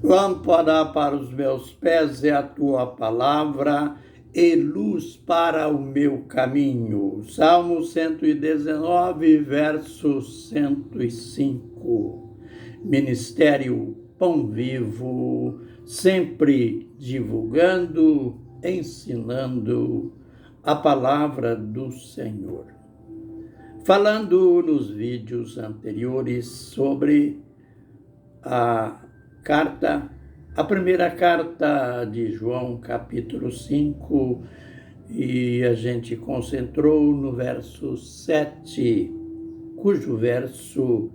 Lâmpada para os meus pés é a tua palavra e luz para o meu caminho. Salmo 119, verso 105. Ministério Pão Vivo, sempre divulgando, ensinando a palavra do Senhor. Falando nos vídeos anteriores sobre a primeira carta de João, capítulo 5, e a gente concentrou no verso 7, cujo verso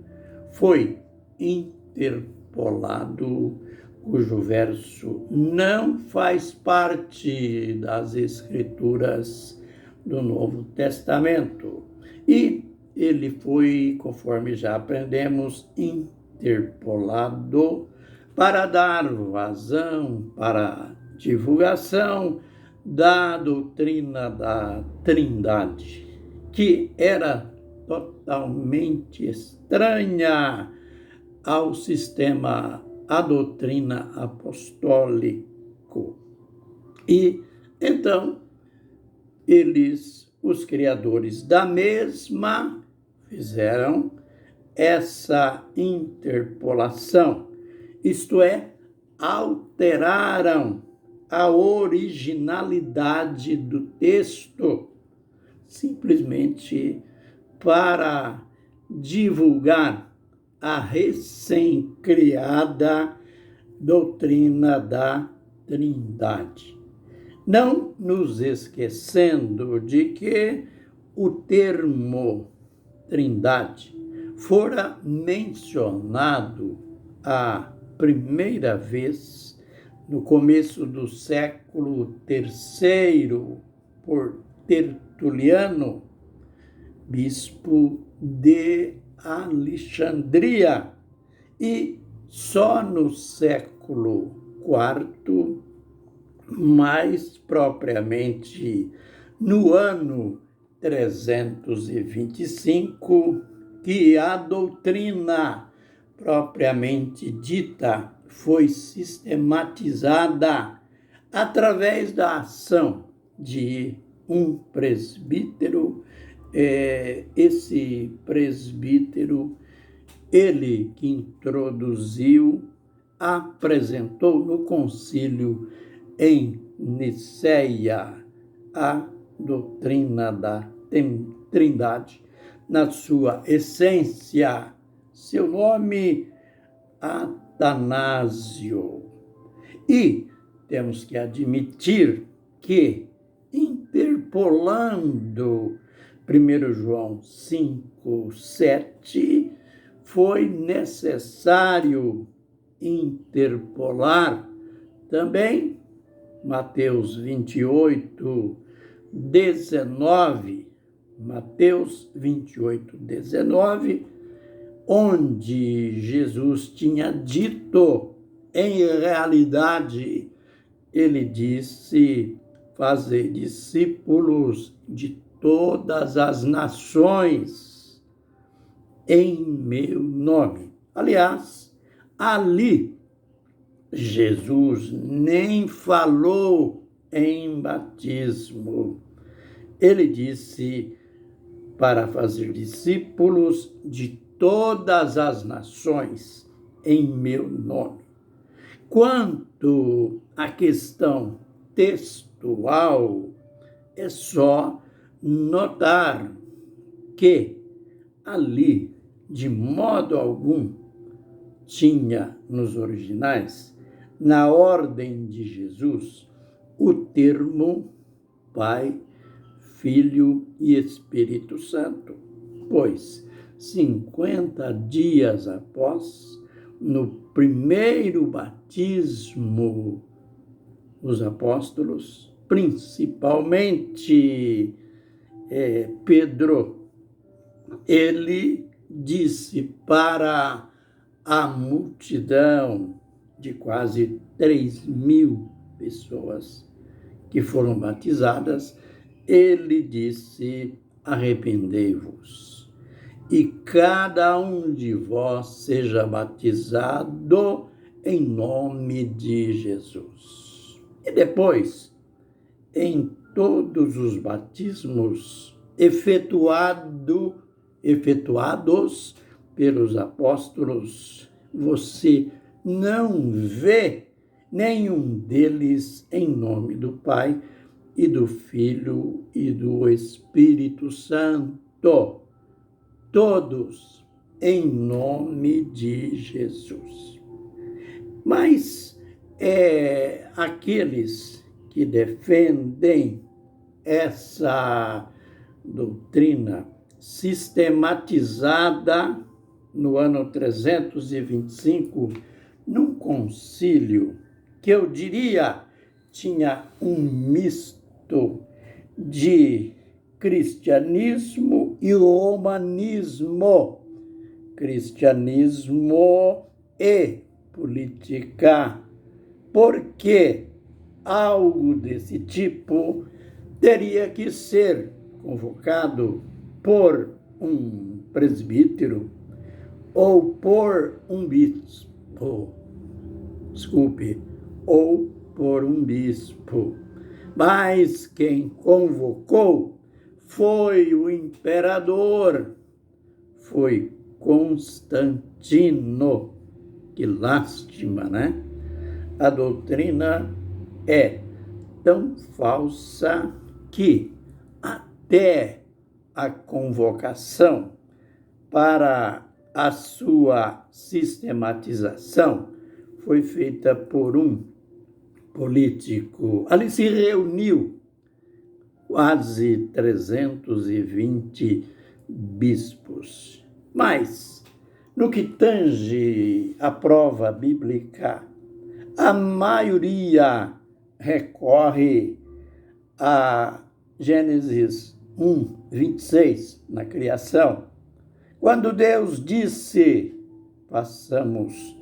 foi interpolado, cujo verso não faz parte das Escrituras do Novo Testamento. E ele foi, conforme já aprendemos, interpolado para dar vazão, para divulgação da doutrina da Trindade, que era totalmente estranha ao sistema, à doutrina apostólico. E então eles, os criadores da mesma, fizeram essa interpolação, isto é, alteraram a originalidade do texto, simplesmente para divulgar a recém-criada doutrina da Trindade. Não nos esquecendo de que o termo Trindade fora mencionado a primeira vez no começo do século III por Tertuliano, bispo de Alexandria, e só no século IV, mais propriamente no ano 325, que a doutrina propriamente dita foi sistematizada através da ação de um presbítero. Esse presbítero, ele que introduziu, apresentou no concílio em Niceia a doutrina da Trindade na sua essência. Seu nome, Atanásio. E temos que admitir que, interpolando 1 João 5, 7, foi necessário interpolar também Mateus 28, 19, Mateus 28, 19, onde Jesus tinha dito, em realidade, ele disse: fazer discípulos de todas as nações em meu nome. Aliás, ali Jesus nem falou em batismo. Ele disse para fazer discípulos de todas as nações em meu nome. Quanto à questão textual, é só notar que ali, de modo algum, tinha nos originais, na ordem de Jesus, o termo Pai, Filho e Espírito Santo, pois 50 dias após, no primeiro batismo, os apóstolos, principalmente Pedro, ele disse para a multidão de quase 3.000 pessoas que foram batizadas, ele disse: arrependei-vos, e cada um de vós seja batizado em nome de Jesus. E depois, em todos os batismos efetuados pelos apóstolos, você não vê nenhum deles em nome do Pai e do Filho e do Espírito Santo. Todos em nome de Jesus. Mas aqueles que defendem essa doutrina sistematizada no ano 325, num concílio que eu diria tinha um misto de cristianismo e romanismo, cristianismo e política, porque algo desse tipo teria que ser convocado por um presbítero ou por um bispo, ou por um bispo. Mas quem convocou foi o imperador, foi Constantino. Que lástima, né? A doutrina é tão falsa que até a convocação para a sua sistematização foi feita por um político. Ali se reuniu quase 320 bispos. Mas, no que tange a prova bíblica, a maioria recorre a Gênesis 1, 26, na criação, quando Deus disse: façamos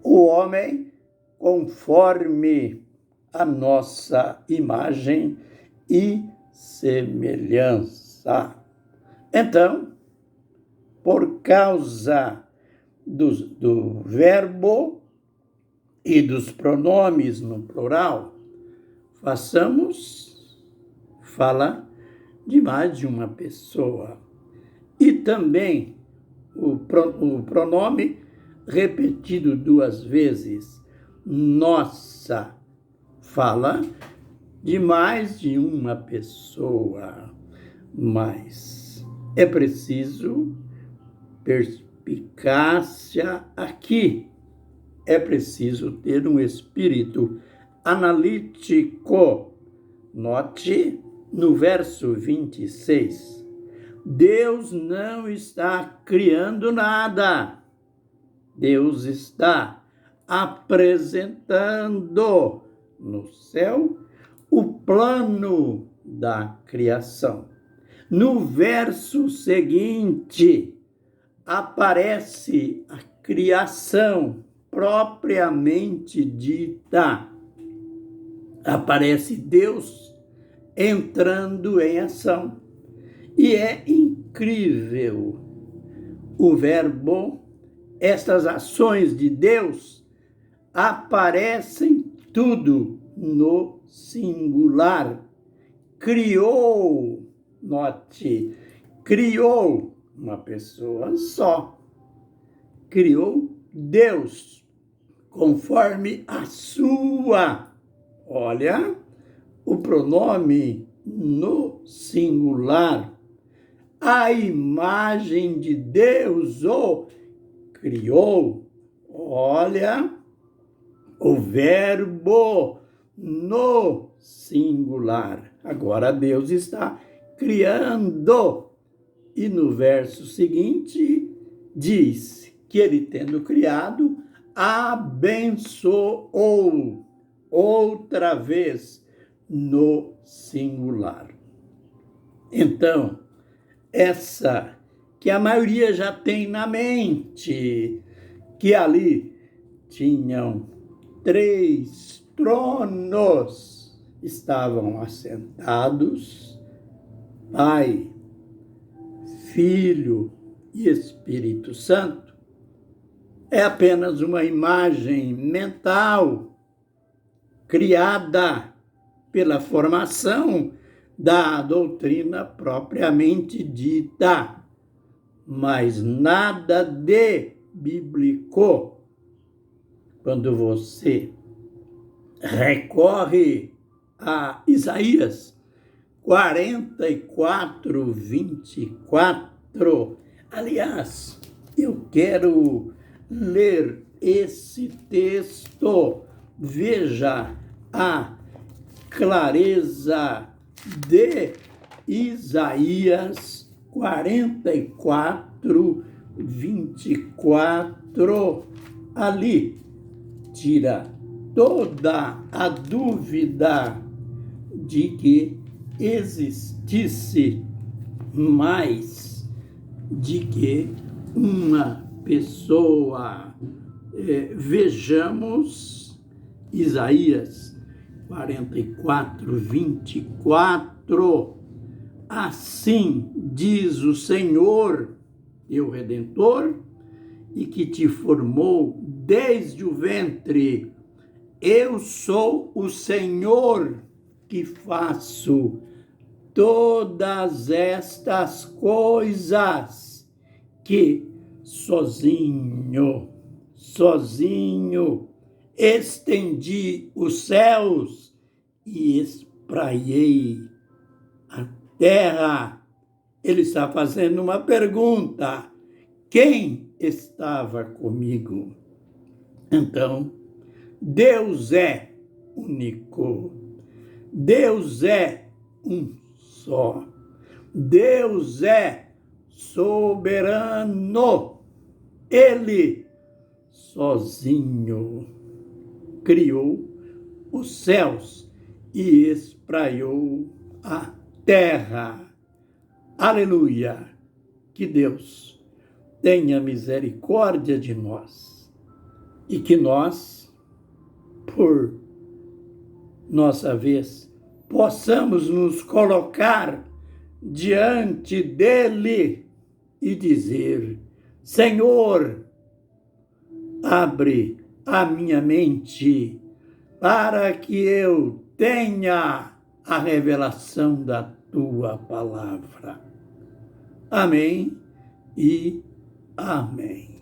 o homem conforme a nossa imagem e semelhança. Então, por causa do verbo e dos pronomes no plural, fala de mais de uma pessoa. E também o pronome repetido 2 vezes, nossa, fala de mais de uma pessoa. Mas é preciso perspicácia aqui. É preciso ter um espírito analítico. Note no verso 26. Deus não está criando nada. Deus está apresentando no céu o plano da criação. No verso seguinte, aparece a criação propriamente dita. Aparece Deus entrando em ação. E é incrível o verbo, estas ações de Deus aparecem tudo no singular. Criou, note, criou uma pessoa só. Criou Deus, conforme a sua. Olha, o pronome no singular. A imagem de Deus o criou. Olha, o verbo no singular. Agora Deus está criando. E no verso seguinte diz que ele, tendo criado, abençoou. Outra vez no singular. Então, essa que a maioria já tem na mente, que ali tinham 3 tronos, estavam assentados Pai, Filho e Espírito Santo. é apenas uma imagem mental criada pela formação da doutrina propriamente dita, mas nada de bíblico. Quando você recorre a Isaías 44, 24, aliás, eu quero ler esse texto. Veja a clareza de Isaías 44, 24. Ali tira toda a dúvida de que existisse mais de que uma pessoa. Vejamos Isaías 44, 24. Assim diz o Senhor, teu Redentor, e que te formou desde o ventre. Eu sou o Senhor que faço todas estas coisas, que sozinho estendi os céus e espraiei a terra. Ele está fazendo uma pergunta: quem estava comigo? Então, Deus é único. Deus é um só. Deus é soberano. Ele sozinho criou os céus e espraiou a terra. Aleluia! Que Deus tenha misericórdia de nós e que nós, por nossa vez, possamos nos colocar diante dele e dizer: Senhor, abre a minha mente para que eu tenha a revelação da tua palavra. Amém e amém.